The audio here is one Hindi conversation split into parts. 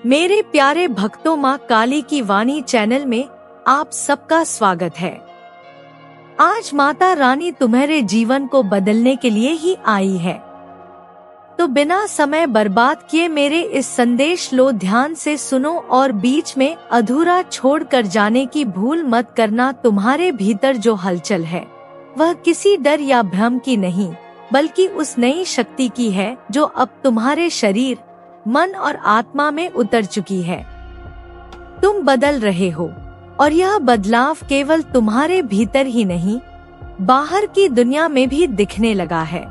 मेरे प्यारे भक्तों, माँ काली की वाणी चैनल में आप सबका स्वागत है। आज माता रानी तुम्हारे जीवन को बदलने के लिए ही आई है। तो बिना समय बर्बाद किए मेरे इस संदेश लो, ध्यान से सुनो और बीच में अधूरा छोड़कर जाने की भूल मत करना। तुम्हारे भीतर जो हलचल है वह किसी डर या भ्रम की नहीं, बल्कि उस नई शक्ति की है जो अब तुम्हारे शरीर, मन और आत्मा में उतर चुकी है। तुम बदल रहे हो और यह बदलाव केवल तुम्हारे भीतर ही नहीं, बाहर की दुनिया में भी दिखने लगा है।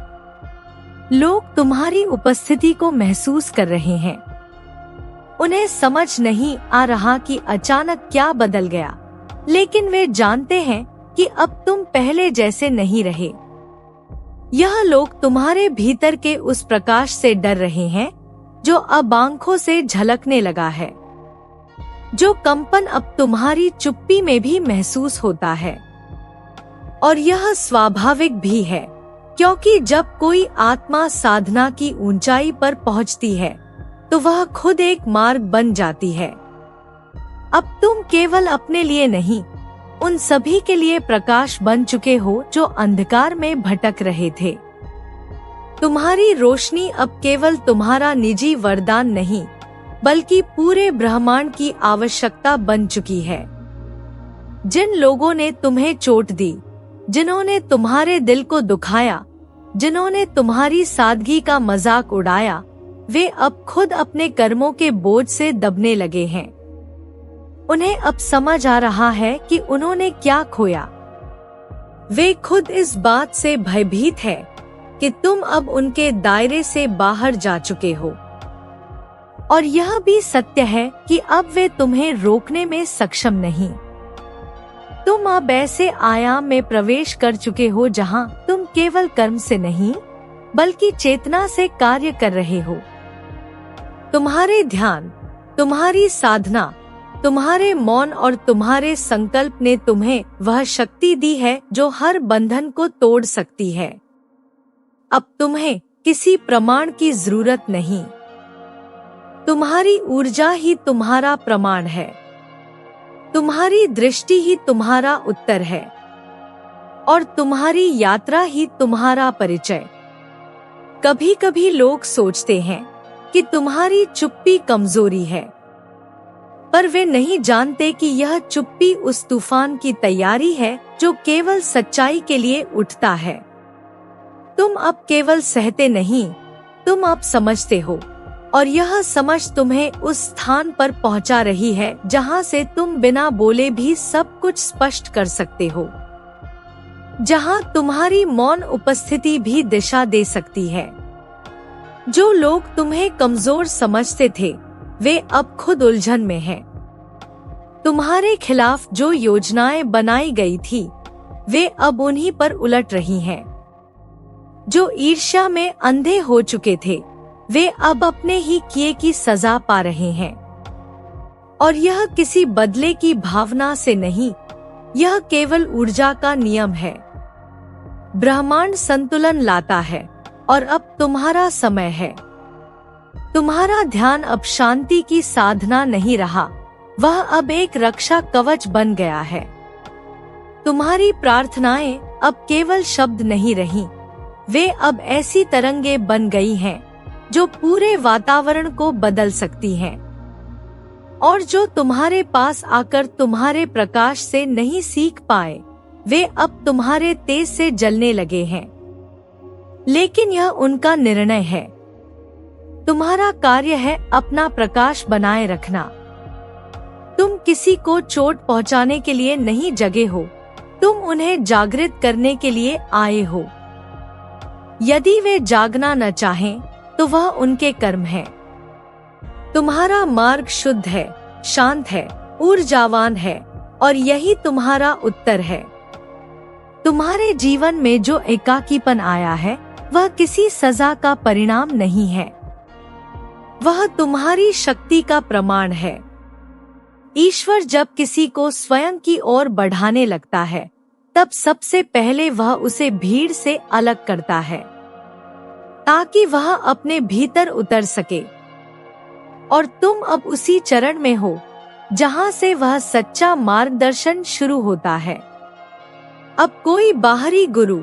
लोग तुम्हारी उपस्थिति को महसूस कर रहे हैं। उन्हें समझ नहीं आ रहा कि अचानक क्या बदल गया, लेकिन वे जानते हैं कि अब तुम पहले जैसे नहीं रहे। यह लोग तुम्हारे भीतर के उस प्रकाश से डर रहे हैं जो अब आंखों से झलकने लगा है, जो कंपन अब तुम्हारी चुप्पी में भी महसूस होता है। और यह स्वाभाविक भी है, क्योंकि जब कोई आत्मा साधना की ऊंचाई पर पहुंचती है तो वह खुद एक मार्ग बन जाती है। अब तुम केवल अपने लिए नहीं, उन सभी के लिए प्रकाश बन चुके हो जो अंधकार में भटक रहे थे। तुम्हारी रोशनी अब केवल तुम्हारा निजी वरदान नहीं, बल्कि पूरे ब्रह्मांड की आवश्यकता बन चुकी है। जिन लोगों ने तुम्हें चोट दी, जिन्होंने तुम्हारे दिल को दुखाया, जिन्होंने तुम्हारी सादगी का मजाक उड़ाया, वे अब खुद अपने कर्मों के बोझ से दबने लगे हैं। उन्हें अब समझ आ रहा है कि उन्होंने क्या खोया। वे खुद इस बात से भयभीत है कि तुम अब उनके दायरे से बाहर जा चुके हो। और यह भी सत्य है कि अब वे तुम्हें रोकने में सक्षम नहीं। तुम अब ऐसे आयाम में प्रवेश कर चुके हो जहां तुम केवल कर्म से नहीं, बल्कि चेतना से कार्य कर रहे हो। तुम्हारे ध्यान, तुम्हारी साधना, तुम्हारे मौन और तुम्हारे संकल्प ने तुम्हें वह शक्ति दी है जो हर बंधन को तोड़ सकती है। अब तुम्हें किसी प्रमाण की जरूरत नहीं। तुम्हारी ऊर्जा ही तुम्हारा प्रमाण है। तुम्हारी दृष्टि ही तुम्हारा उत्तर है। और तुम्हारी यात्रा ही तुम्हारा परिचय। कभी कभी लोग सोचते हैं कि तुम्हारी चुप्पी कमजोरी है, पर वे नहीं जानते कि यह चुप्पी उस तूफान की तैयारी है जो केवल सच्चाई के लिए उठता है। तुम अब केवल सहते नहीं, तुम अब समझते हो, और यह समझ तुम्हें उस स्थान पर पहुंचा रही है जहां से तुम बिना बोले भी सब कुछ स्पष्ट कर सकते हो, जहां तुम्हारी मौन उपस्थिति भी दिशा दे सकती है। जो लोग तुम्हें कमजोर समझते थे, वे अब खुद उलझन में हैं। तुम्हारे खिलाफ जो योजनाएं बनाई गई थी, वे अब उन्हीं पर उलट रही हैं। जो ईर्ष्या में अंधे हो चुके थे, वे अब अपने ही किए की सजा पा रहे हैं। और यह किसी बदले की भावना से नहीं, यह केवल ऊर्जा का नियम है। ब्रह्मांड संतुलन लाता है और अब तुम्हारा समय है। तुम्हारा ध्यान अब शांति की साधना नहीं रहा, वह अब एक रक्षा कवच बन गया है। तुम्हारी प्रार्थनाएं अब केवल शब्द नहीं रही, वे अब ऐसी तरंगें बन गई हैं जो पूरे वातावरण को बदल सकती हैं, और जो तुम्हारे पास आकर तुम्हारे प्रकाश से नहीं सीख पाए, वे अब तुम्हारे तेज से जलने लगे हैं। लेकिन यह उनका निर्णय है। तुम्हारा कार्य है अपना प्रकाश बनाए रखना। तुम किसी को चोट पहुंचाने के लिए नहीं जगे हो, तुम उन्हें जागृत करने के लिए आए हो। यदि वे जागना न चाहें, तो वह उनके कर्म है। तुम्हारा मार्ग शुद्ध है, शांत है, ऊर्जावान है, और यही तुम्हारा उत्तर है। तुम्हारे जीवन में जो एकाकीपन आया है, वह किसी सजा का परिणाम नहीं है, वह तुम्हारी शक्ति का प्रमाण है। ईश्वर जब किसी को स्वयं की ओर बढ़ाने लगता है, तब सबसे पहले वह उसे भीड़ से अलग करता है, ताकि वह अपने भीतर उतर सके। और तुम अब उसी चरण में हो जहां से वह सच्चा मार्गदर्शन शुरू होता है। अब कोई बाहरी गुरु,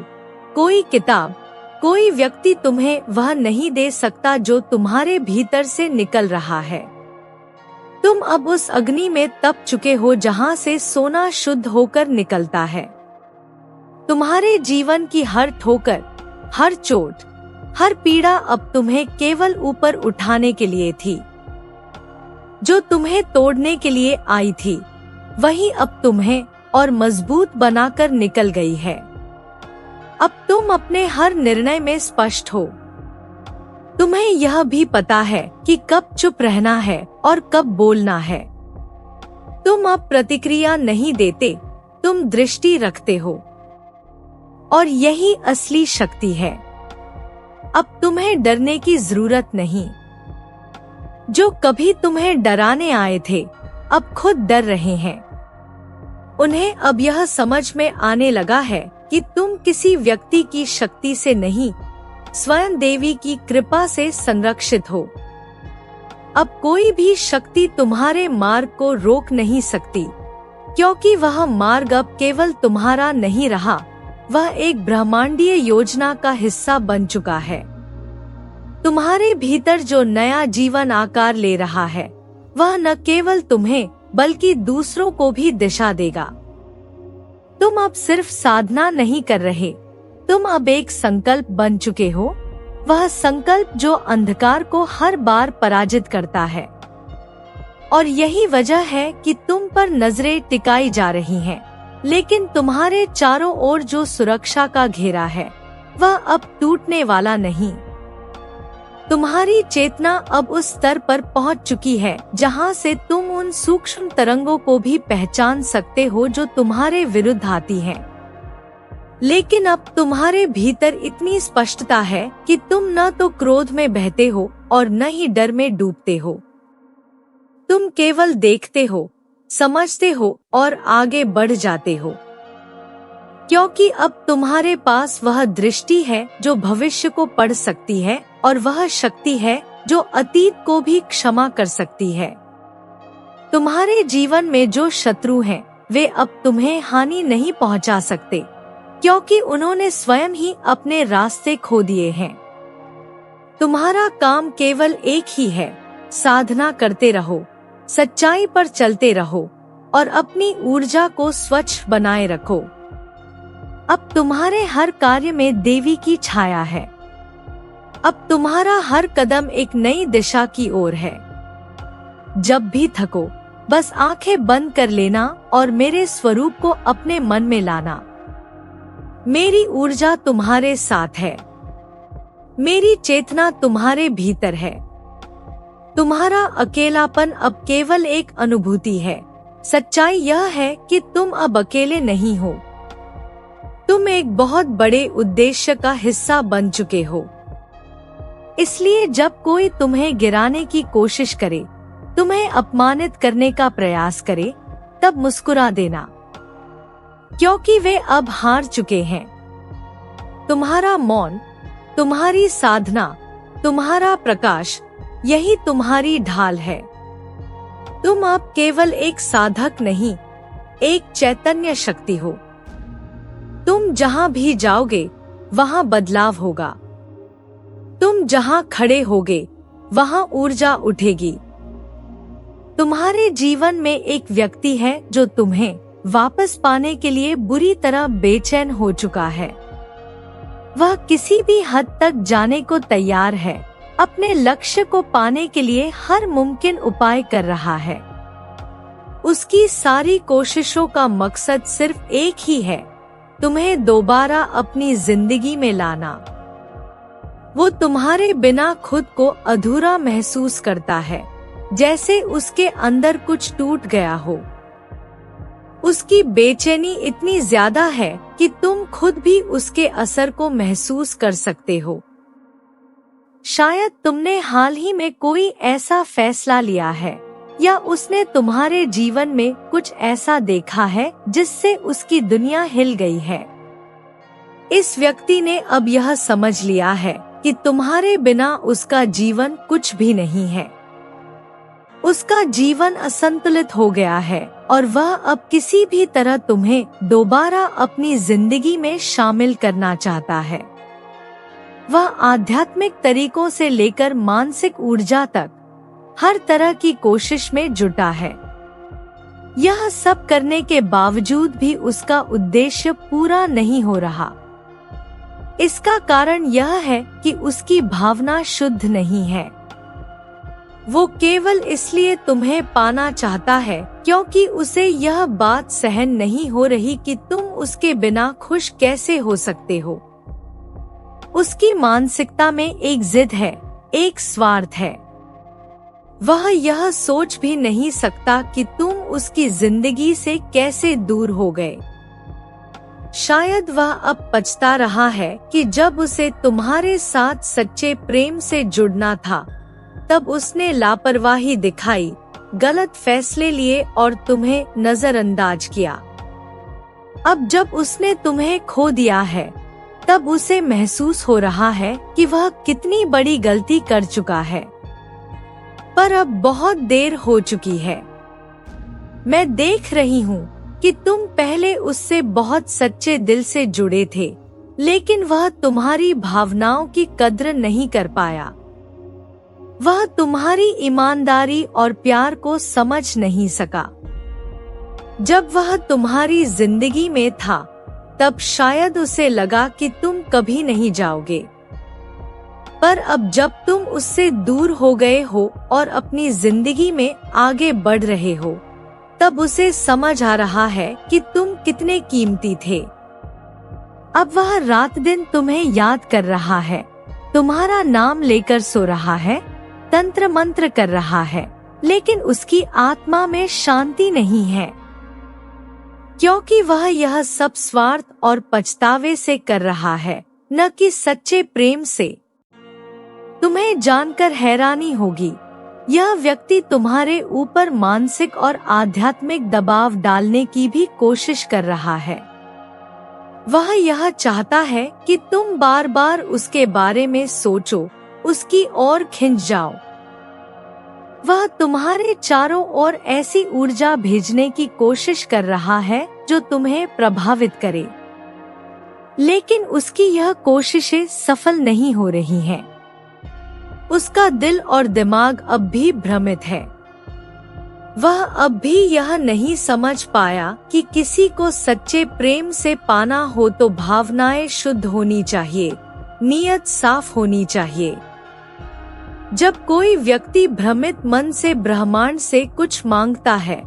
कोई किताब, कोई व्यक्ति तुम्हें वह नहीं दे सकता जो तुम्हारे भीतर से निकल रहा है। तुम अब उस अग्नि में तप चुके हो जहां से सोना शुद्ध होकर निकलता है। तुम्हारे जीवन की हर ठोकर, हर चोट, हर पीड़ा अब तुम्हें केवल ऊपर उठाने के लिए थी। जो तुम्हें तोड़ने के लिए आई थी वही अब तुम्हें और मजबूत बनाकर निकल गई है। अब तुम अपने हर निर्णय में स्पष्ट हो। तुम्हें यह भी पता है कि कब चुप रहना है और कब बोलना है। तुम अब प्रतिक्रिया नहीं देते, तुम दृष्टि रखते हो। और यही असली शक्ति है। अब तुम्हें डरने की जरूरत नहीं। जो कभी तुम्हें डराने आए थे अब खुद डर रहे हैं। उन्हें अब यह समझ में आने लगा है कि तुम किसी व्यक्ति की शक्ति से नहीं, स्वयं देवी की कृपा से संरक्षित हो। अब कोई भी शक्ति तुम्हारे मार्ग को रोक नहीं सकती, क्योंकि वह मार्ग अब केवल तुम्हारा नहीं रहा, वह एक ब्रह्मांडीय योजना का हिस्सा बन चुका है। तुम्हारे भीतर जो नया जीवन आकार ले रहा है वह न केवल तुम्हें बल्कि दूसरों को भी दिशा देगा। तुम अब सिर्फ साधना नहीं कर रहे, तुम अब एक संकल्प बन चुके हो, वह संकल्प जो अंधकार को हर बार पराजित करता है। और यही वजह है कि तुम पर नजरें टिकाई जा रही हैं, लेकिन तुम्हारे चारों ओर जो सुरक्षा का घेरा है वह अब टूटने वाला नहीं। तुम्हारी चेतना अब उस स्तर पर पहुंच चुकी है जहां से तुम उन सूक्ष्म तरंगों को भी पहचान सकते हो जो तुम्हारे विरुद्ध आती हैं। लेकिन अब तुम्हारे भीतर इतनी स्पष्टता है कि तुम न तो क्रोध में बहते हो और न ही डर में डूबते हो। तुम केवल देखते हो, समझते हो और आगे बढ़ जाते हो, क्योंकि अब तुम्हारे पास वह दृष्टि है जो भविष्य को पढ़ सकती है और वह शक्ति है जो अतीत को भी क्षमा कर सकती है। तुम्हारे जीवन में जो शत्रु हैं, वे अब तुम्हें हानि नहीं पहुंचा सकते, क्योंकि उन्होंने स्वयं ही अपने रास्ते खो दिए हैं। तुम्हारा काम केवल एक ही है, साधना करते रहो, सच्चाई पर चलते रहो और अपनी ऊर्जा को स्वच्छ बनाए रखो। अब तुम्हारे हर कार्य में देवी की छाया है। अब तुम्हारा हर कदम एक नई दिशा की ओर है। जब भी थको, बस आंखें बंद कर लेना और मेरे स्वरूप को अपने मन में लाना। मेरी ऊर्जा तुम्हारे साथ है, मेरी चेतना तुम्हारे भीतर है। तुम्हारा अकेलापन अब केवल एक अनुभूति है। सच्चाई यह है कि तुम अब अकेले नहीं हो। तुम एक बहुत बड़े उद्देश्य का हिस्सा बन चुके हो। इसलिए जब कोई तुम्हें गिराने की कोशिश करे, तुम्हें अपमानित करने का प्रयास करे, तब मुस्कुरा देना, क्योंकि वे अब हार चुके हैं। तुम्हारा मौन, तुम्हारी साधना, तुम्हारा प्रकाश, यही तुम्हारी ढाल है। तुम अब केवल एक साधक नहीं, एक चैतन्य शक्ति हो। तुम जहां भी जाओगे वहां बदलाव होगा। तुम जहां खड़े होगे वहां ऊर्जा उठेगी। तुम्हारे जीवन में एक व्यक्ति है जो तुम्हें वापस पाने के लिए बुरी तरह बेचैन हो चुका है। वह किसी भी हद तक जाने को तैयार है, अपने लक्ष्य को पाने के लिए हर मुमकिन उपाय कर रहा है। उसकी सारी कोशिशों का मकसद सिर्फ एक ही है, तुम्हें दोबारा अपनी जिंदगी में लाना। वो तुम्हारे बिना खुद को अधूरा महसूस करता है, जैसे उसके अंदर कुछ टूट गया हो। उसकी बेचैनी इतनी ज्यादा है कि तुम खुद भी उसके असर को महसूस कर सकते हो। शायद तुमने हाल ही में कोई ऐसा फैसला लिया है या उसने तुम्हारे जीवन में कुछ ऐसा देखा है जिससे उसकी दुनिया हिल गई है। इस व्यक्ति ने अब यह समझ लिया है कि तुम्हारे बिना उसका जीवन कुछ भी नहीं है। उसका जीवन असंतुलित हो गया है और वह अब किसी भी तरह तुम्हें दोबारा अपनी जिंदगी में शामिल करना चाहता है। वह आध्यात्मिक तरीकों से लेकर मानसिक ऊर्जा तक हर तरह की कोशिश में जुटा है। यह सब करने के बावजूद भी उसका उद्देश्य पूरा नहीं हो रहा। इसका कारण यह है कि उसकी भावना शुद्ध नहीं है। वो केवल इसलिए तुम्हें पाना चाहता है क्योंकि उसे यह बात सहन नहीं हो रही कि तुम उसके बिना खुश कैसे हो सकते हो। उसकी मानसिकता में एक जिद है, एक स्वार्थ है। वह यह सोच भी नहीं सकता कि तुम उसकी जिंदगी से कैसे दूर हो गए। शायद वह अब पछता रहा है कि जब उसे तुम्हारे साथ सच्चे प्रेम से जुड़ना था, तब उसने लापरवाही दिखाई, गलत फैसले लिए और तुम्हें नजरअंदाज किया। अब जब उसने तुम्हें खो दिया है, तब उसे महसूस हो रहा है कि वह कितनी बड़ी गलती कर चुका है। पर अब बहुत देर हो चुकी है। मैं देख रही हूँ कि तुम पहले उससे बहुत सच्चे दिल से जुड़े थे, लेकिन वह तुम्हारी भावनाओं की कद्र नहीं कर पाया। वह तुम्हारी ईमानदारी और प्यार को समझ नहीं सका। जब वह तुम्हारी जिंदगी में था, तब शायद उसे लगा कि तुम कभी नहीं जाओगे। पर अब जब तुम उससे दूर हो गए हो और अपनी जिंदगी में आगे बढ़ रहे हो, तब उसे समझ आ रहा है कि तुम कितने कीमती थे। अब वह रात दिन तुम्हें याद कर रहा है, तुम्हारा नाम लेकर सो रहा है, तंत्र मंत्र कर रहा है, लेकिन उसकी आत्मा में शांति नहीं है, क्योंकि वह यह सब स्वार्थ और पछतावे से कर रहा है, न कि सच्चे प्रेम से। तुम्हें जानकर हैरानी होगी, यह व्यक्ति तुम्हारे ऊपर मानसिक और आध्यात्मिक दबाव डालने की भी कोशिश कर रहा है। वह यह चाहता है कि तुम बार बार उसके बारे में सोचो, उसकी ओर खिंच जाओ। वह तुम्हारे चारों ओर ऐसी ऊर्जा भेजने की कोशिश कर रहा है जो तुम्हें प्रभावित करे, लेकिन उसकी यह कोशिशें सफल नहीं हो रही हैं। उसका दिल और दिमाग अब भी भ्रमित है। वह अब भी यह नहीं समझ पाया कि किसी को सच्चे प्रेम से पाना हो तो भावनाएं शुद्ध होनी चाहिए, नीयत साफ होनी चाहिए। जब कोई व्यक्ति भ्रमित मन से ब्रह्मांड से कुछ मांगता है,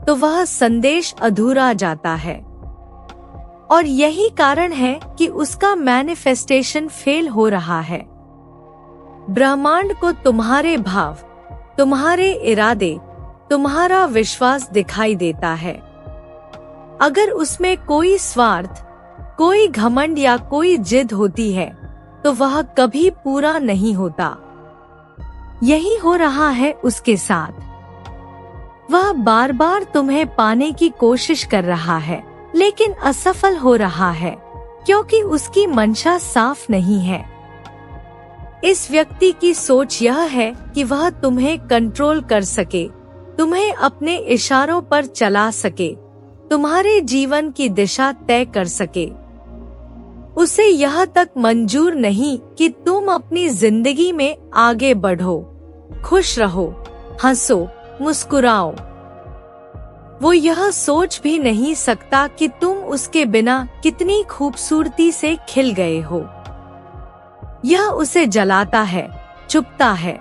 तो वह संदेश अधूरा जाता है। और यही कारण है कि उसका मैनिफेस्टेशन फेल हो रहा है। ब्रह्मांड को तुम्हारे भाव, तुम्हारे इरादे, तुम्हारा विश्वास दिखाई देता है। अगर उसमें कोई स्वार्थ, कोई घमंड या कोई जिद होती है, तो वह कभी पूरा नहीं होता। यही हो रहा है उसके साथ। वह बार बार तुम्हें पाने की कोशिश कर रहा है, लेकिन असफल हो रहा है, क्योंकि उसकी मंशा साफ नहीं है। इस व्यक्ति की सोच यह है कि वह तुम्हें कंट्रोल कर सके, तुम्हें अपने इशारों पर चला सके, तुम्हारे जीवन की दिशा तय कर सके। उसे यह तक मंजूर नहीं कि तुम अपनी जिंदगी में आगे बढ़ो, खुश रहो, हंसो, मुस्कुराओ। वो यह सोच भी नहीं सकता कि तुम उसके बिना कितनी खूबसूरती से खिल गए हो। यह उसे जलाता है, चुभता है,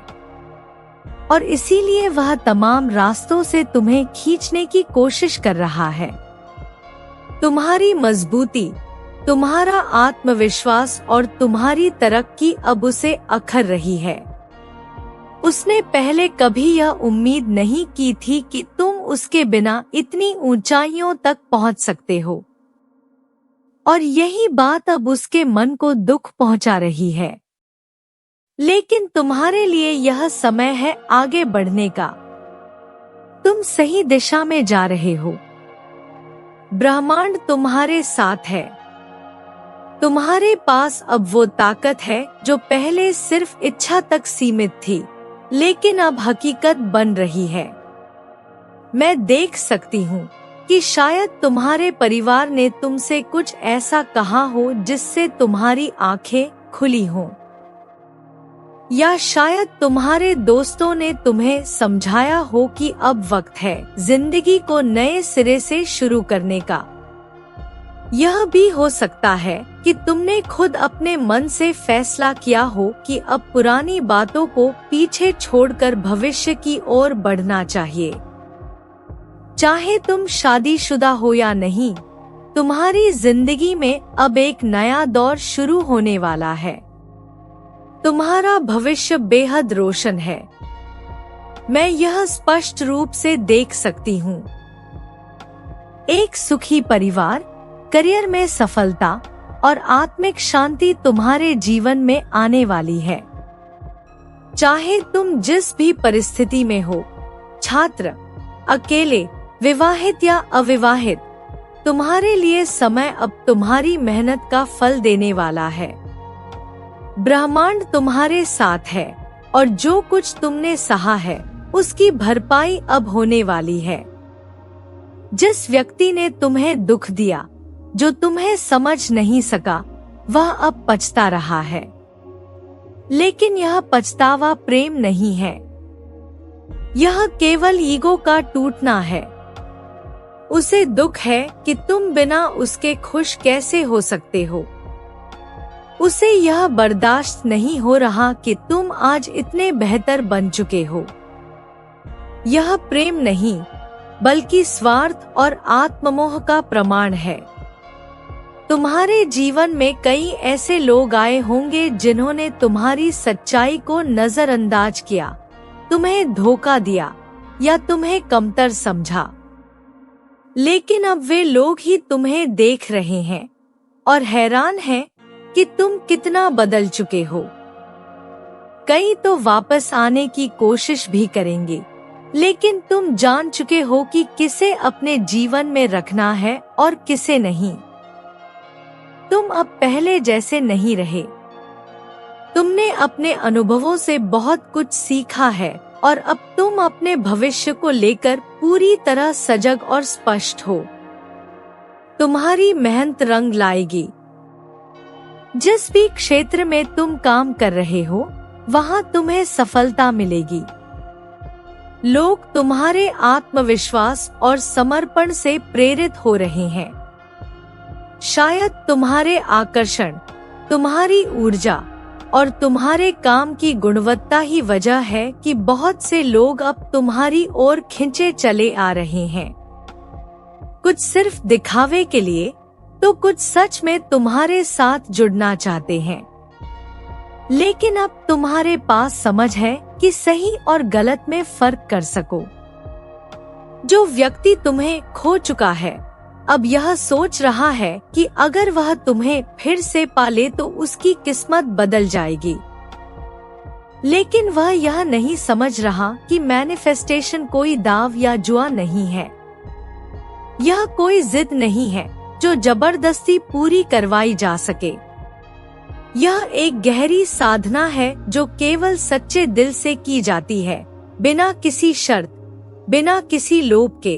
और इसीलिए वह तमाम रास्तों से तुम्हें खींचने की कोशिश कर रहा है। तुम्हारी मजबूती, तुम्हारा आत्मविश्वास और तुम्हारी तरक्की अब उसे अखर रही है। उसने पहले कभी यह उम्मीद नहीं की थी कि तुम उसके बिना इतनी ऊंचाइयों तक पहुंच सकते हो, और यही बात अब उसके मन को दुख पहुंचा रही है। लेकिन तुम्हारे लिए यह समय है आगे बढ़ने का। तुम सही दिशा में जा रहे हो। ब्रह्मांड तुम्हारे साथ है। तुम्हारे पास अब वो ताकत है जो पहले सिर्फ इच्छा तक सीमित थी, लेकिन अब हकीकत बन रही है। मैं देख सकती हूँ कि शायद तुम्हारे परिवार ने तुमसे कुछ ऐसा कहा हो जिससे तुम्हारी आंखें खुली हों, या शायद तुम्हारे दोस्तों ने तुम्हें समझाया हो कि अब वक्त है जिंदगी को नए सिरे से शुरू करने का। यह भी हो सकता है कि तुमने खुद अपने मन से फैसला किया हो कि अब पुरानी बातों को पीछे छोड़कर भविष्य की ओर बढ़ना चाहिए। चाहे तुम शादीशुदा हो या नहीं, तुम्हारी जिंदगी में अब एक नया दौर शुरू होने वाला है। तुम्हारा भविष्य बेहद रोशन है। मैं यह स्पष्ट रूप से देख सकती हूँ। एक सुखी परिवार, करियर में सफलता और आत्मिक शांति तुम्हारे जीवन में आने वाली है। चाहे तुम जिस भी परिस्थिति में हो, छात्र, अकेले, विवाहित या अविवाहित, तुम्हारे लिए समय अब तुम्हारी मेहनत का फल देने वाला है। ब्रह्मांड तुम्हारे साथ है और जो कुछ तुमने सहा है उसकी भरपाई अब होने वाली है। जिस व्यक्ति ने तुम्हें दुख दिया, जो तुम्हें समझ नहीं सका, वह अब पछता रहा है। लेकिन यह पछतावा प्रेम नहीं है, यह केवल ईगो का टूटना है। उसे दुख है कि तुम बिना उसके खुश कैसे हो सकते हो। उसे यह बर्दाश्त नहीं हो रहा कि तुम आज इतने बेहतर बन चुके हो। यह प्रेम नहीं, बल्कि स्वार्थ और आत्ममोह का प्रमाण है। तुम्हारे जीवन में कई ऐसे लोग आए होंगे जिन्होंने तुम्हारी सच्चाई को नजरअंदाज किया, तुम्हें धोखा दिया या तुम्हें कमतर समझा। लेकिन अब वे लोग ही तुम्हें देख रहे हैं और हैरान हैं कि तुम कितना बदल चुके हो। कई तो वापस आने की कोशिश भी करेंगे, लेकिन तुम जान चुके हो कि किसे अपने जीवन में रखना है और किसे नहीं। तुम अब पहले जैसे नहीं रहे। तुमने अपने अनुभवों से बहुत कुछ सीखा है और अब तुम अपने भविष्य को लेकर पूरी तरह सजग और स्पष्ट हो। तुम्हारी मेहनत रंग लाएगी। जिस भी क्षेत्र में तुम काम कर रहे हो, वहां तुम्हें सफलता मिलेगी। लोग तुम्हारे आत्मविश्वास और समर्पण से प्रेरित हो रहे हैं। शायद तुम्हारे आकर्षण, तुम्हारी ऊर्जा और तुम्हारे काम की गुणवत्ता ही वजह है कि बहुत से लोग अब तुम्हारी ओर खिंचे चले आ रहे हैं। कुछ सिर्फ दिखावे के लिए, तो कुछ सच में तुम्हारे साथ जुड़ना चाहते हैं। लेकिन अब तुम्हारे पास समझ है कि सही और गलत में फर्क कर सको। जो व्यक्ति तुम्हें खो चुका है, अब यह सोच रहा है कि अगर वह तुम्हें फिर से पाले तो उसकी किस्मत बदल जाएगी। लेकिन वह यह नहीं समझ रहा कि मैनिफेस्टेशन कोई दाव या जुआ नहीं है। यह कोई जिद नहीं है जो जबरदस्ती पूरी करवाई जा सके। यह एक गहरी साधना है जो केवल सच्चे दिल से की जाती है, बिना किसी शर्त, बिना किसी लोभ के।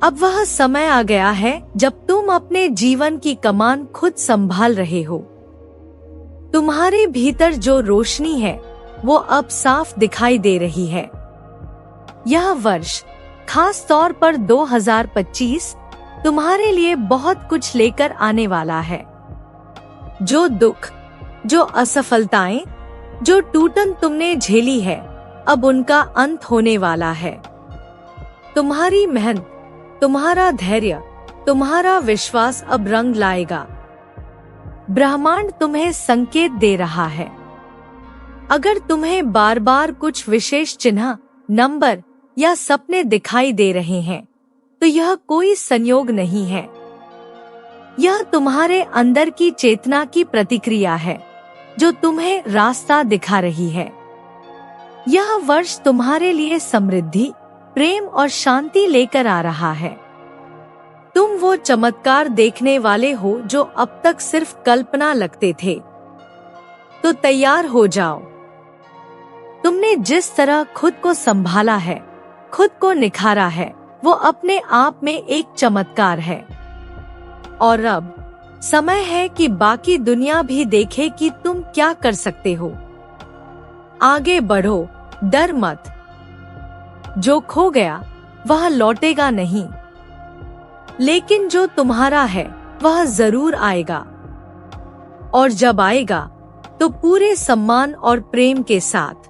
अब वह समय आ गया है जब तुम अपने जीवन की कमान खुद संभाल रहे हो। तुम्हारे भीतर जो रोशनी है वो अब साफ दिखाई दे रही है। यह वर्ष, खास तौर पर 2025, तुम्हारे लिए बहुत कुछ लेकर आने वाला है। जो दुख, जो असफलताएं, जो टूटन तुमने झेली है, अब उनका अंत होने वाला है। तुम्हारी मेहनत, तुम्हारा धैर्य, तुम्हारा विश्वास अब रंग लाएगा। ब्रह्मांड तुम्हें संकेत दे रहा है। अगर तुम्हें बार बार कुछ विशेष चिन्ह, नंबर या सपने दिखाई दे रहे हैं, तो यह कोई संयोग नहीं है। यह तुम्हारे अंदर की चेतना की प्रतिक्रिया है जो तुम्हें रास्ता दिखा रही है। यह वर्ष तुम्हारे लिए समृद्धि, प्रेम और शांति लेकर आ रहा है। तुम वो चमत्कार देखने वाले हो जो अब तक सिर्फ कल्पना लगते थे। तो तैयार हो जाओ। तुमने जिस तरह खुद को संभाला है, खुद को निखारा है, वो अपने आप में एक चमत्कार है। और अब समय है कि बाकी दुनिया भी देखे कि तुम क्या कर सकते हो। आगे बढ़ो, डर मत। जो खो गया वह लौटेगा नहीं, लेकिन जो तुम्हारा है वह जरूर आएगा। और जब आएगा तो पूरे सम्मान और प्रेम के साथ।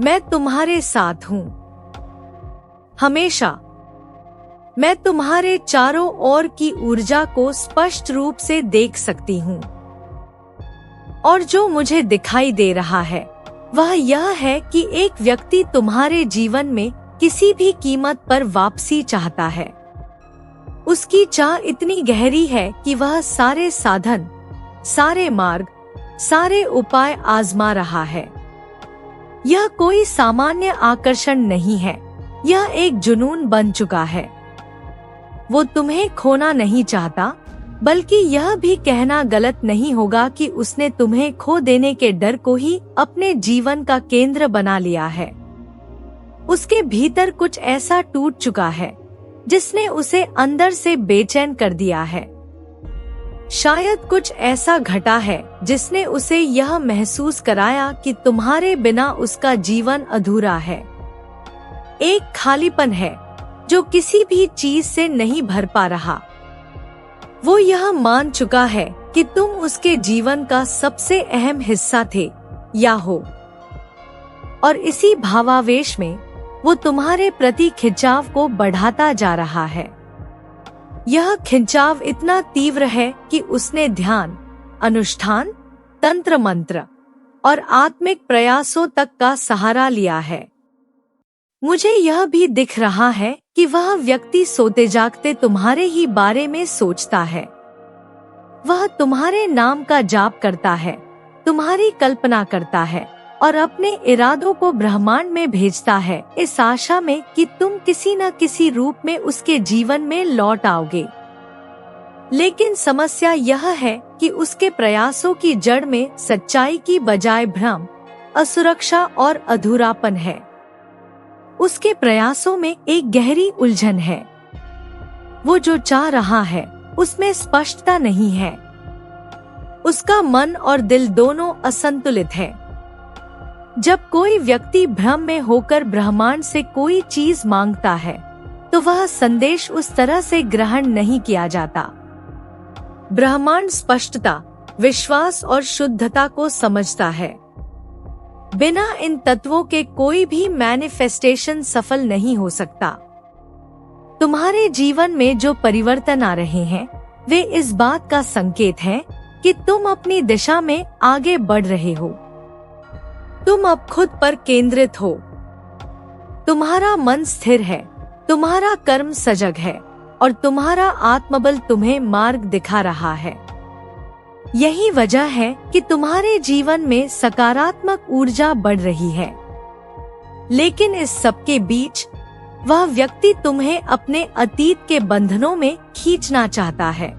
मैं तुम्हारे साथ हूँ हमेशा। मैं तुम्हारे चारों ओर की ऊर्जा को स्पष्ट रूप से देख सकती हूँ। और जो मुझे दिखाई दे रहा है वह यह है कि एक व्यक्ति तुम्हारे जीवन में किसी भी कीमत पर वापसी चाहता है। उसकी चाह इतनी गहरी है कि वह सारे साधन, सारे मार्ग, सारे उपाय आजमा रहा है। यह कोई सामान्य आकर्षण नहीं है, यह एक जुनून बन चुका है। वो तुम्हें खोना नहीं चाहता, बल्कि यह भी कहना गलत नहीं होगा कि उसने तुम्हें खो देने के डर को ही अपने जीवन का केंद्र बना लिया है। उसके भीतर कुछ ऐसा टूट चुका है जिसने उसे अंदर से बेचैन कर दिया है। शायद कुछ ऐसा घटा है जिसने उसे यह महसूस कराया कि तुम्हारे बिना उसका जीवन अधूरा है। एक खालीपन है जो किसी भी चीज से नहीं भर पा रहा। वो यह मान चुका है कि तुम उसके जीवन का सबसे अहम हिस्सा थे या हो, और इसी भावावेश में वो तुम्हारे प्रति खिंचाव को बढ़ाता जा रहा है। यह खिंचाव इतना तीव्र है कि उसने ध्यान, अनुष्ठान, तंत्र मंत्र और आत्मिक प्रयासों तक का सहारा लिया है। मुझे यह भी दिख रहा है कि वह व्यक्ति सोते जागते तुम्हारे ही बारे में सोचता है। वह तुम्हारे नाम का जाप करता है, तुम्हारी कल्पना करता है और अपने इरादों को ब्रह्मांड में भेजता है, इस आशा में कि तुम किसी न किसी रूप में उसके जीवन में लौट आओगे। लेकिन समस्या यह है कि उसके प्रयासों की जड़ में सच्चाई की बजाय भ्रम, असुरक्षा और अधूरापन है। उसके प्रयासों में एक गहरी उलझन है। वो जो चाह रहा है उसमें स्पष्टता नहीं है। उसका मन और दिल दोनों असंतुलित है। जब कोई व्यक्ति भ्रम में होकर ब्रह्मांड से कोई चीज मांगता है तो वह संदेश उस तरह से ग्रहण नहीं किया जाता। ब्रह्मांड स्पष्टता, विश्वास और शुद्धता को समझता है। बिना इन तत्वों के कोई भी मैनिफेस्टेशन सफल नहीं हो सकता। तुम्हारे जीवन में जो परिवर्तन आ रहे हैं वे इस बात का संकेत है कि तुम अपनी दिशा में आगे बढ़ रहे हो। तुम अब खुद पर केंद्रित हो। तुम्हारा मन स्थिर है, तुम्हारा कर्म सजग है और तुम्हारा आत्मबल तुम्हें मार्ग दिखा रहा है। यही वजह है कि तुम्हारे जीवन में सकारात्मक ऊर्जा बढ़ रही है। लेकिन इस सबके बीच वह व्यक्ति तुम्हें अपने अतीत के बंधनों में खींचना चाहता है।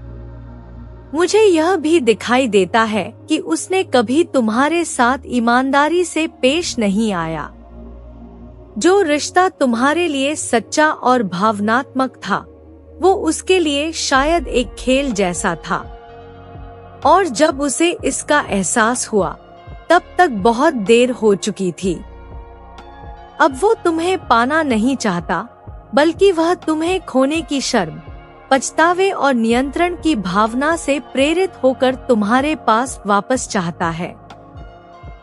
मुझे यह भी दिखाई देता है कि उसने कभी तुम्हारे साथ ईमानदारी से पेश नहीं आया। जो रिश्ता तुम्हारे लिए सच्चा और भावनात्मक था, वो उसके लिए शायद एक खेल जैसा था। और जब उसे इसका एहसास हुआ, तब तक बहुत देर हो चुकी थी। अब वो तुम्हें पाना नहीं चाहता, बल्कि वह तुम्हें खोने की शर्म, पछतावे और नियंत्रण की भावना से प्रेरित होकर तुम्हारे पास वापस चाहता है।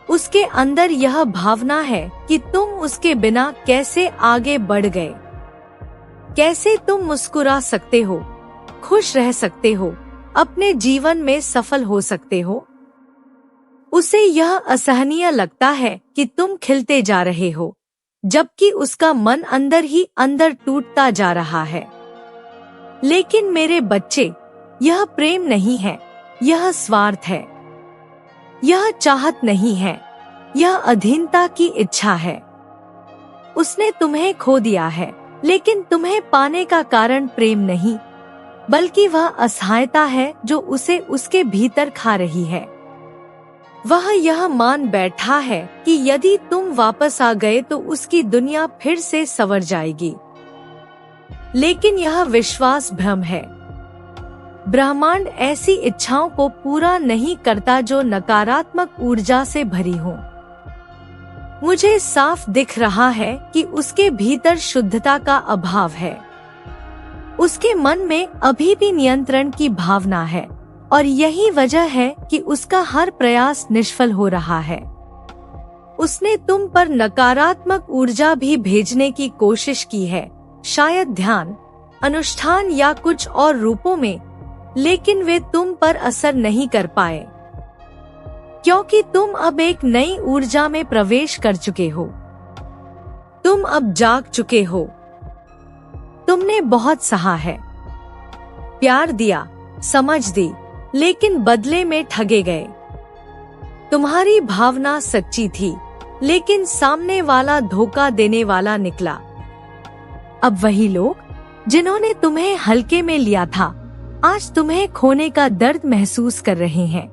उसके अंदर यह भावना है कि तुम उसके बिना कैसे आगे बढ़ गए, कैसे तुम मुस्कुरा सकते हो, खुश रह सकते हो, अपने जीवन में सफल हो सकते हो। उसे यह असहनीय लगता है कि तुम खिलते जा रहे हो, जबकि उसका मन अंदर ही अंदर टूटता जा रहा है। लेकिन मेरे बच्चे, यह प्रेम नहीं है, यह स्वार्थ है। यह चाहत नहीं है, यह अधीनता की इच्छा है। उसने तुम्हें खो दिया है, लेकिन तुम्हें पाने का कारण प्रेम नहीं, बल्कि वह असहायता है जो उसे उसके भीतर खा रही है। वह यह मान बैठा है कि यदि तुम वापस आ गए तो उसकी दुनिया फिर से संवर जाएगी। लेकिन यह विश्वास भ्रम है। ब्रह्मांड ऐसी इच्छाओं को पूरा नहीं करता जो नकारात्मक ऊर्जा से भरी हो। मुझे साफ दिख रहा है कि उसके भीतर शुद्धता का अभाव है। उसके मन में अभी भी नियंत्रण की भावना है और यही वजह है कि उसका हर प्रयास निष्फल हो रहा है। उसने तुम पर नकारात्मक ऊर्जा भी भेजने की कोशिश की है, शायद ध्यान, अनुष्ठान या कुछ और रूपों में, लेकिन वे तुम पर असर नहीं कर पाए क्योंकि तुम अब एक नई ऊर्जा में प्रवेश कर चुके हो। तुम अब जाग चुके हो। तुमने बहुत सहा है, प्यार दिया, समझ दी, लेकिन बदले में ठगे गए। तुम्हारी भावना सच्ची थी, लेकिन सामने वाला धोखा देने वाला निकला। अब वही लोग जिन्होंने तुम्हें हल्के में लिया था, आज तुम्हें खोने का दर्द महसूस कर रहे हैं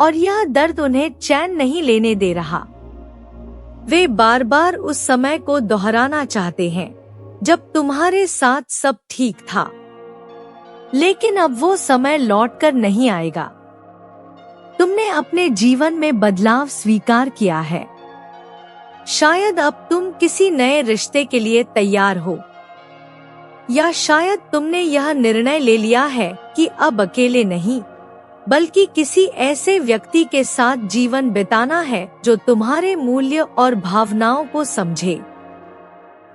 और यह दर्द उन्हें चैन नहीं लेने दे रहा। वे बार बार उस समय को दोहराना चाहते हैं जब तुम्हारे साथ सब ठीक था, लेकिन अब वो समय लौटकर नहीं आएगा। तुमने अपने जीवन में बदलाव स्वीकार किया है। शायद अब तुम किसी नए रिश्ते के लिए तैयार हो, या शायद तुमने यह निर्णय ले लिया है कि अब अकेले नहीं, बल्कि किसी ऐसे व्यक्ति के साथ जीवन बिताना है जो तुम्हारे मूल्य और भावनाओं को समझे।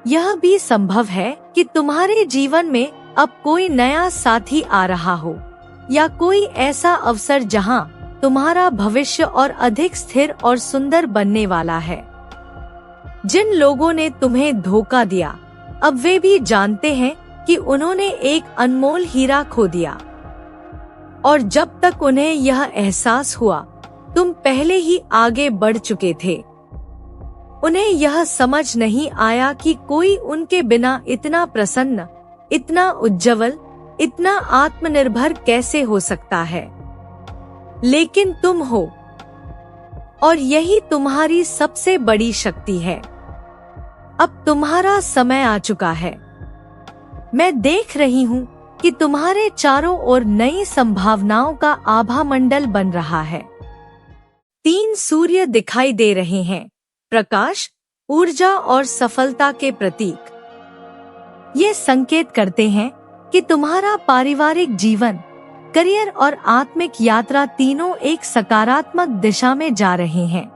यह भी संभव है कि तुम्हारे जीवन में अब कोई नया साथी आ रहा हो, या कोई ऐसा अवसर जहां तुम्हारा भविष्य और अधिक स्थिर और सुंदर बनने वाला है। जिन लोगों ने तुम्हें धोखा दिया, अब वे भी जानते हैं कि उन्होंने एक अनमोल हीरा खो दिया, और जब तक उन्हें यह एहसास हुआ, तुम पहले ही आगे बढ़ चुके थे। उन्हें यह समझ नहीं आया कि कोई उनके बिना इतना प्रसन्न, इतना उज्जवल, इतना आत्मनिर्भर कैसे हो सकता है। लेकिन तुम हो, और यही तुम्हारी सबसे बड़ी शक्ति है। अब तुम्हारा समय आ चुका है। मैं देख रही हूँ कि तुम्हारे चारों ओर नई संभावनाओं का आभा मंडल बन रहा है। 3 सूर्य दिखाई दे रहे हैं, प्रकाश, ऊर्जा और सफलता के प्रतीक। ये संकेत करते हैं कि तुम्हारा पारिवारिक जीवन, करियर और आत्मिक यात्रा तीनों एक सकारात्मक दिशा में जा रहे हैं।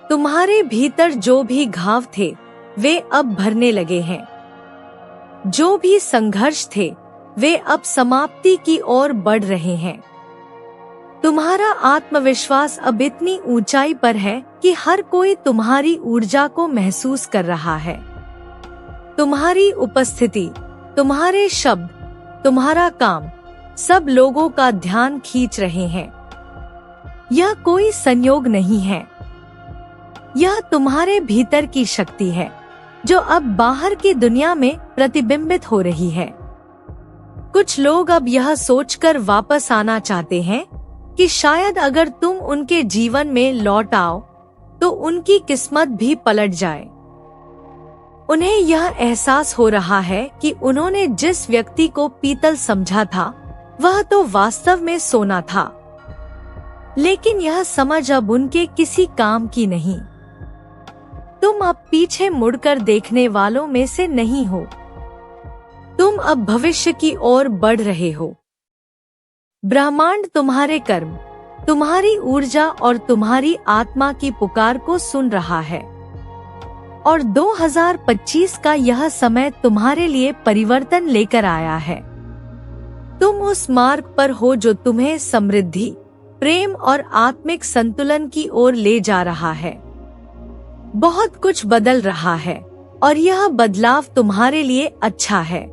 तुम्हारे भीतर जो भी घाव थे, वे अब भरने लगे हैं। जो भी संघर्ष थे, वे अब समाप्ति की ओर बढ़ रहे हैं। तुम्हारा आत्मविश्वास अब इतनी ऊंचाई पर है कि हर कोई तुम्हारी ऊर्जा को महसूस कर रहा है। तुम्हारी उपस्थिति, तुम्हारे शब्द, तुम्हारा काम, सब लोगों का ध्यान खींच रहे हैं। यह कोई संयोग नहीं है, यह तुम्हारे भीतर की शक्ति है जो अब बाहर की दुनिया में प्रतिबिंबित हो रही है। कुछ लोग अब यह सोचकर वापस आना चाहते हैं कि शायद अगर तुम उनके जीवन में लौट आओ तो उनकी किस्मत भी पलट जाए। उन्हें यह एहसास हो रहा है कि उन्होंने जिस व्यक्ति को पीतल समझा था, वह तो वास्तव में सोना था। लेकिन यह समझ अब उनके किसी काम की नहीं। तुम अब पीछे मुड़कर देखने वालों में से नहीं हो। तुम अब भविष्य की ओर बढ़ रहे हो। ब्रह्मांड तुम्हारे कर्म, तुम्हारी ऊर्जा और तुम्हारी आत्मा की पुकार को सुन रहा है, और 2025 का यह समय तुम्हारे लिए परिवर्तन लेकर आया है। तुम उस मार्ग पर हो जो तुम्हें समृद्धि, प्रेम और आत्मिक संतुलन की ओर ले जा रहा है। बहुत कुछ बदल रहा है और यह बदलाव तुम्हारे लिए अच्छा है।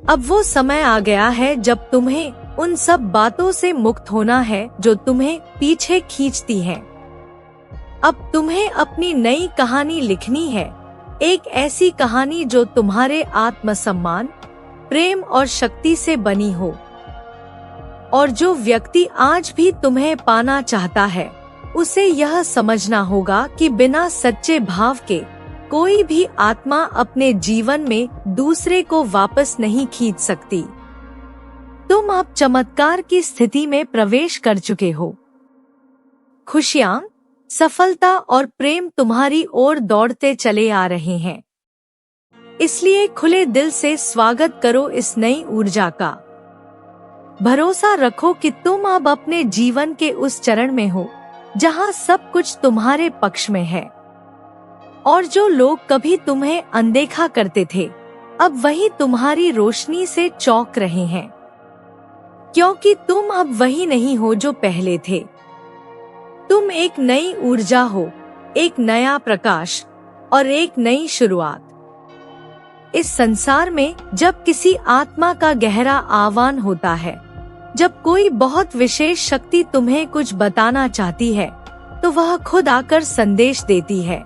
अब वो समय आ गया है जब तुम्हें उन सब बातों से मुक्त होना है जो तुम्हें पीछे खींचती हैं। अब तुम्हें अपनी नई कहानी लिखनी है, एक ऐसी कहानी जो तुम्हारे आत्मसम्मान, प्रेम और शक्ति से बनी हो। और जो व्यक्ति आज भी तुम्हें पाना चाहता है, उसे यह समझना होगा कि बिना सच्चे भाव के कोई भी आत्मा अपने जीवन में दूसरे को वापस नहीं खींच सकती। तुम अब चमत्कार की स्थिति में प्रवेश कर चुके हो। खुशियाँ, सफलता और प्रेम तुम्हारी ओर दौड़ते चले आ रहे हैं। इसलिए खुले दिल से स्वागत करो इस नई ऊर्जा का। भरोसा रखो कि तुम अब अपने जीवन के उस चरण में हो जहां सब कुछ तुम्हारे पक्ष में है, और जो लोग कभी तुम्हें अनदेखा करते थे, अब वही तुम्हारी रोशनी से चौंक रहे हैं, क्योंकि तुम अब वही नहीं हो जो पहले थे। तुम एक नई ऊर्जा हो, एक नया प्रकाश और एक नई शुरुआत। इस संसार में जब किसी आत्मा का गहरा आह्वान होता है, जब कोई बहुत विशेष शक्ति तुम्हें कुछ बताना चाहती है, तो वह खुद आकर संदेश देती है।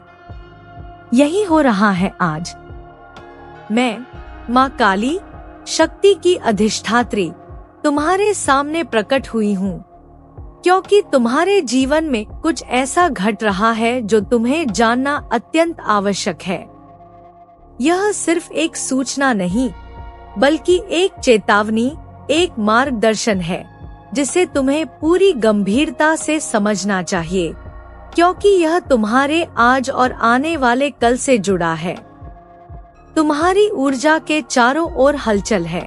यही हो रहा है आज। मैं, माँ काली, शक्ति की अधिष्ठात्री, तुम्हारे सामने प्रकट हुई हूँ, क्योंकि तुम्हारे जीवन में कुछ ऐसा घट रहा है जो तुम्हें जानना अत्यंत आवश्यक है। यह सिर्फ एक सूचना नहीं, बल्कि एक चेतावनी, एक मार्गदर्शन है जिसे तुम्हें पूरी गंभीरता से समझना चाहिए, क्योंकि यह तुम्हारे आज और आने वाले कल से जुड़ा है। तुम्हारी ऊर्जा के चारों ओर हलचल है।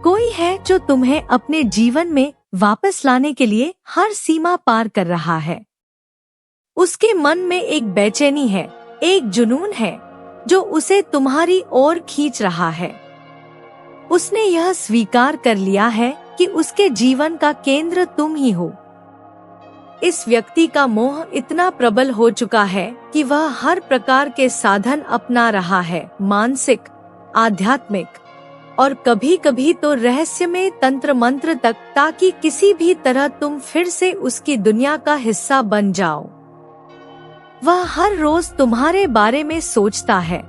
कोई है जो तुम्हें अपने जीवन में वापस लाने के लिए हर सीमा पार कर रहा है। उसके मन में एक बेचैनी है, एक जुनून है जो उसे तुम्हारी ओर खींच रहा है। उसने यह स्वीकार कर लिया है कि उसके जीवन का केंद्र तुम ही हो। इस व्यक्ति का मोह इतना प्रबल हो चुका है कि वह हर प्रकार के साधन अपना रहा है, मानसिक, आध्यात्मिक और कभी कभी तो रहस्यमय तंत्र मंत्र तक, ताकि किसी भी तरह तुम फिर से उसकी दुनिया का हिस्सा बन जाओ। वह हर रोज तुम्हारे बारे में सोचता है,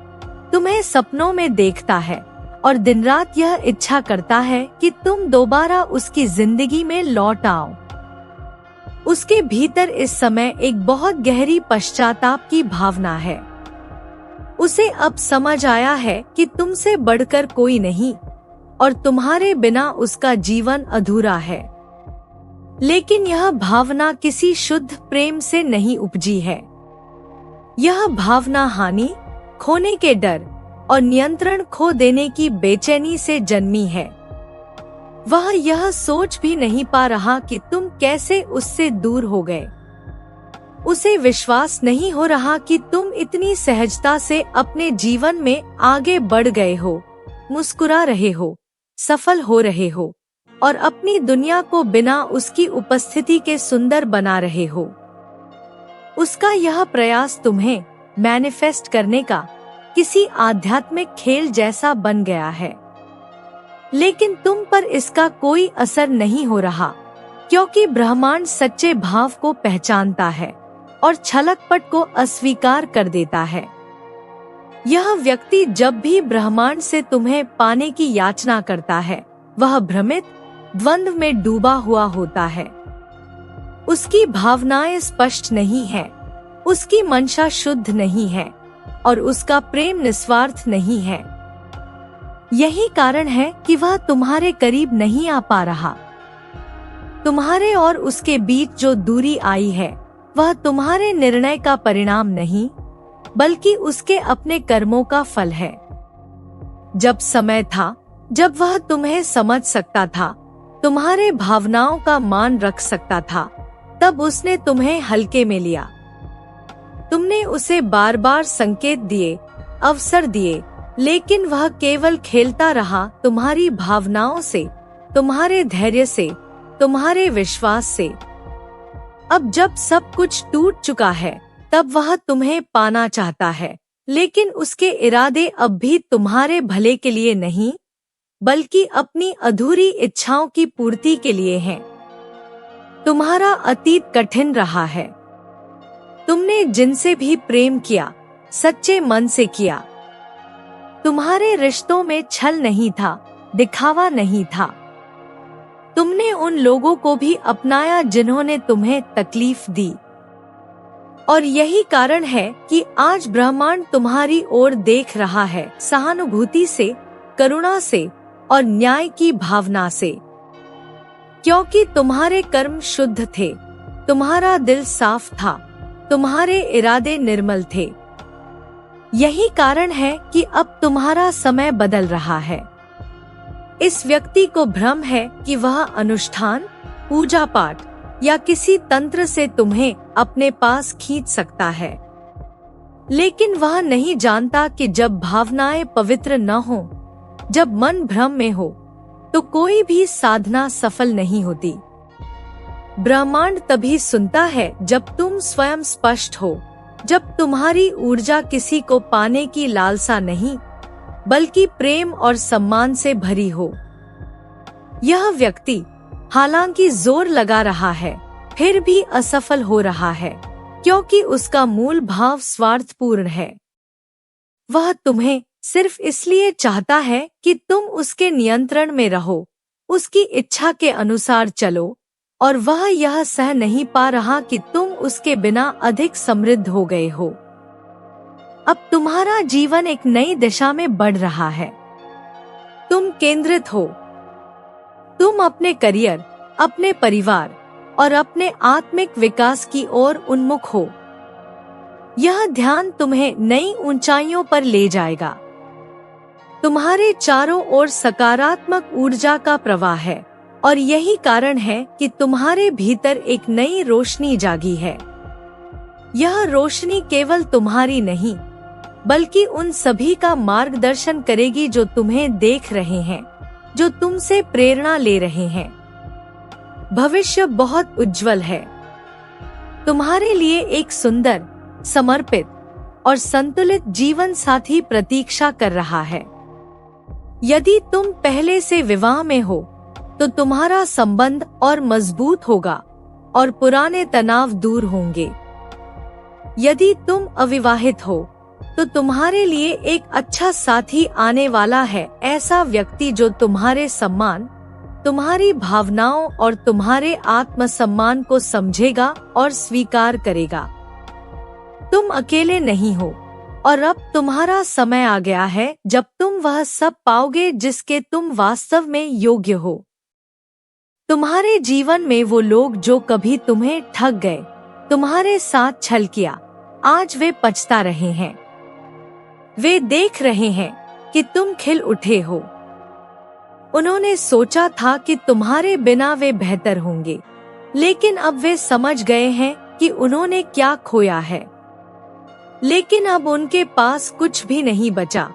तुम्हें सपनों में देखता है और दिन रात यह इच्छा करता है कि तुम दोबारा उसकी जिंदगी में लौट आओ। उसके भीतर इस समय एक बहुत गहरी पश्चाताप की भावना है। उसे अब समझ आया है कि तुमसे बढ़कर कोई नहीं और तुम्हारे बिना उसका जीवन अधूरा है। लेकिन यह भावना किसी शुद्ध प्रेम से नहीं उपजी है। यह भावना हानि, खोने के डर और नियंत्रण खो देने की बेचैनी से जन्मी है। वह यह सोच भी नहीं पा रहा कि तुम कैसे उससे दूर हो गए। उसे विश्वास नहीं हो रहा कि तुम इतनी सहजता से अपने जीवन में आगे बढ़ गए हो, मुस्कुरा रहे हो, सफल हो रहे हो और अपनी दुनिया को बिना उसकी उपस्थिति के सुंदर बना रहे हो। उसका यह प्रयास तुम्हें मैनिफेस्ट करने का किसी आध्यात्मिक खेल जैसा बन गया है, लेकिन तुम पर इसका कोई असर नहीं हो रहा, क्योंकि ब्रह्मांड सच्चे भाव को पहचानता है और छलकपट को अस्वीकार कर देता है। यह व्यक्ति जब भी ब्रह्मांड से तुम्हें पाने की याचना करता है, वह भ्रमित, द्वंद्व में डूबा हुआ होता है। उसकी भावनाएं स्पष्ट नहीं है, उसकी मंशा शुद्ध नहीं है और उसका प्रेम निस्वार्थ नहीं है। यही कारण है कि वह तुम्हारे करीब नहीं आ पा रहा। तुम्हारे और उसके बीच जो दूरी आई है, वह तुम्हारे निर्णय का परिणाम नहीं, बल्कि उसके अपने कर्मों का फल है। जब समय था, जब वह तुम्हें समझ सकता था, तुम्हारे भावनाओं का मान रख सकता था, तब उसने तुम्हें हल्के में लिया। तुमने उसे बार बार संकेत दिए, अवसर दिए, लेकिन वह केवल खेलता रहा तुम्हारी भावनाओं से, तुम्हारे धैर्य से, तुम्हारे विश्वास से। अब जब सब कुछ टूट चुका है, तब वह तुम्हें पाना चाहता है, लेकिन उसके इरादे अब भी तुम्हारे भले के लिए नहीं, बल्कि अपनी अधूरी इच्छाओं की पूर्ति के लिए हैं। तुम्हारा अतीत कठिन रहा है। तुमने जिनसे भी प्रेम किया, सच्चे मन से किया। तुम्हारे रिश्तों में छल नहीं था, दिखावा नहीं था। तुमने उन लोगों को भी अपनाया जिन्होंने तुम्हें तकलीफ दी। और यही कारण है कि आज ब्रह्मांड तुम्हारी ओर देख रहा है, सहानुभूति से, करुणा से और न्याय की भावना से। क्योंकि तुम्हारे कर्म शुद्ध थे, तुम्हारा दिल साफ था, तुम्हारे इरादे निर्मल थे। यही कारण है कि अब तुम्हारा समय बदल रहा है। इस व्यक्ति को भ्रम है कि वह अनुष्ठान, पूजा पाठ या किसी तंत्र से तुम्हें अपने पास खींच सकता है, लेकिन वह नहीं जानता कि जब भावनाएं पवित्र न हो, जब मन भ्रम में हो, तो कोई भी साधना सफल नहीं होती। ब्रह्मांड तभी सुनता है जब तुम स्वयं स्पष्ट हो, जब तुम्हारी ऊर्जा किसी को पाने की लालसा नहीं, बल्कि प्रेम और सम्मान से भरी हो। यह व्यक्ति हालांकि जोर लगा रहा है, फिर भी असफल हो रहा है, क्योंकि उसका मूल भाव स्वार्थपूर्ण है। वह तुम्हें सिर्फ इसलिए चाहता है कि तुम उसके नियंत्रण में रहो, उसकी इच्छा के अनुसार चलो, और वह यह सह नहीं पा रहा कि तुम उसके बिना अधिक समृद्ध हो गए हो। अब तुम्हारा जीवन एक नई दिशा में बढ़ रहा है। तुम केंद्रित हो। तुम अपने करियर, अपने परिवार और अपने आत्मिक विकास की ओर उन्मुख हो। यह ध्यान तुम्हें नई ऊंचाइयों पर ले जाएगा। तुम्हारे चारों ओर सकारात्मक ऊर्जा का प्रवाह है, और यही कारण है कि तुम्हारे भीतर एक नई रोशनी जागी है। यह रोशनी केवल तुम्हारी नहीं, बल्कि उन सभी का मार्गदर्शन करेगी जो तुम्हें देख रहे हैं, जो तुमसे प्रेरणा ले रहे हैं। भविष्य बहुत उज्जवल है। तुम्हारे लिए एक सुंदर, समर्पित और संतुलित जीवन साथी प्रतीक्षा कर रहा है। यदि तुम पहले से विवाह में हो, तो तुम्हारा संबंध और मजबूत होगा और पुराने तनाव दूर होंगे। यदि तुम अविवाहित हो, तो तुम्हारे लिए एक अच्छा साथी आने वाला है, ऐसा व्यक्ति जो तुम्हारे सम्मान, तुम्हारी भावनाओं और तुम्हारे आत्मसम्मान को समझेगा और स्वीकार करेगा। तुम अकेले नहीं हो, और अब तुम्हारा समय आ गया है जब तुम वह सब पाओगे जिसके तुम वास्तव में योग्य हो। तुम्हारे जीवन में वो लोग जो कभी तुम्हें ठग गए, तुम्हारे साथ छल किया, आज वे पछता रहे हैं। वे देख रहे हैं कि तुम खिल उठे हो। उन्होंने सोचा था कि तुम्हारे बिना वे बेहतर होंगे, लेकिन अब वे समझ गए हैं कि उन्होंने क्या खोया है। लेकिन अब उनके पास कुछ भी नहीं बचा,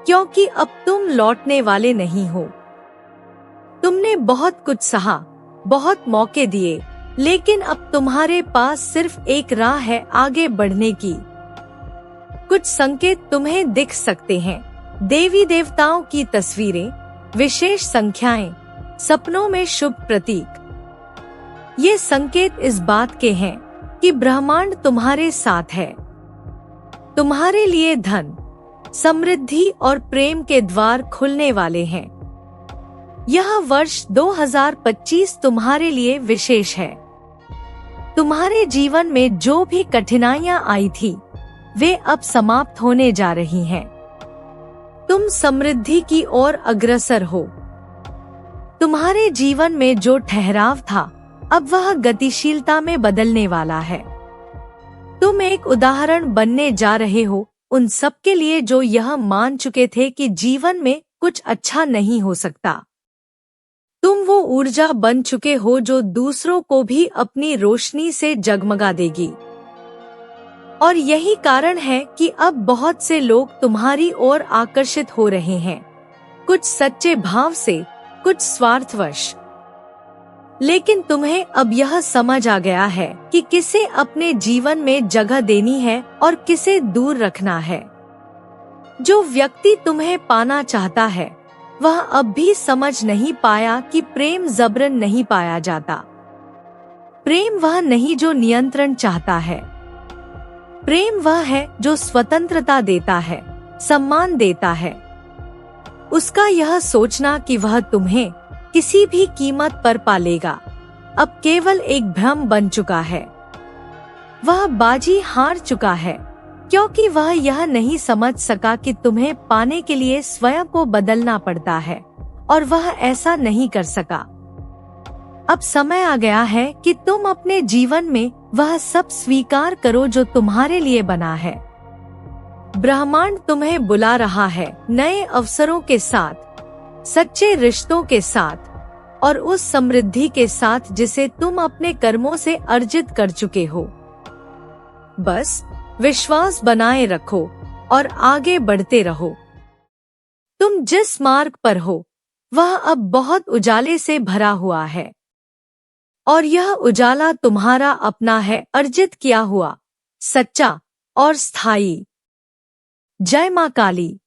क्योंकि अब तुम लौटने वाले नहीं हो। तुमने बहुत कुछ सहा, बहुत मौके दिए, लेकिन अब तुम्हारे पास सिर्फ एक राह है आगे बढ़ने की। कुछ संकेत तुम्हें दिख सकते हैं, देवी देवताओं की तस्वीरें, विशेष संख्याएं, सपनों में शुभ प्रतीक। ये संकेत इस बात के हैं कि ब्रह्मांड तुम्हारे साथ है। तुम्हारे लिए धन, समृद्धि और प्रेम के द्वार खुलने वाले हैं। यह वर्ष 2025 तुम्हारे लिए विशेष है। तुम्हारे जीवन में जो भी कठिनाइयां आई थी, वे अब समाप्त होने जा रही हैं। तुम समृद्धि की ओर अग्रसर हो। तुम्हारे जीवन में जो ठहराव था, अब वह गतिशीलता में बदलने वाला है। तुम एक उदाहरण बनने जा रहे हो उन सब के लिए जो यह मान चुके थे कि जीवन में कुछ अच्छा नहीं हो सकता। तुम वो ऊर्जा बन चुके हो जो दूसरों को भी अपनी रोशनी से जगमगा देगी। और यही कारण है कि अब बहुत से लोग तुम्हारी ओर आकर्षित हो रहे हैं, कुछ सच्चे भाव से, कुछ स्वार्थवश। लेकिन तुम्हें अब यह समझ आ गया है कि किसे अपने जीवन में जगह देनी है और किसे दूर रखना है। जो व्यक्ति तुम्हें पाना चाहता है, वह अब भी समझ नहीं पाया कि प्रेम जबरन नहीं पाया जाता। प्रेम वह नहीं जो नियंत्रण चाहता है। प्रेम वह है जो स्वतंत्रता देता है, सम्मान देता है। उसका यह सोचना कि वह तुम्हें किसी भी कीमत पर पालेगा। अब केवल एक भ्रम बन चुका है। वह बाजी हार चुका है, क्योंकि वह यह नहीं समझ सका कि तुम्हें पाने के लिए स्वयं को बदलना पड़ता है, और वह ऐसा नहीं कर सका। अब समय आ गया है कि तुम अपने जीवन में वह सब स्वीकार करो जो तुम्हारे लिए बना है। ब्रह्मांड तुम्हें बुला रहा है, नए अवसरों के साथ, सच्चे रिश्तों के साथ, और उस समृद्धि के साथ जिसे तुम अपने कर्मों से अर्जित कर चुके हो। बस विश्वास बनाए रखो और आगे बढ़ते रहो। तुम जिस मार्ग पर हो वह अब बहुत उजाले से भरा हुआ है, और यह उजाला तुम्हारा अपना है, अर्जित किया हुआ, सच्चा और स्थायी। जय मां काली।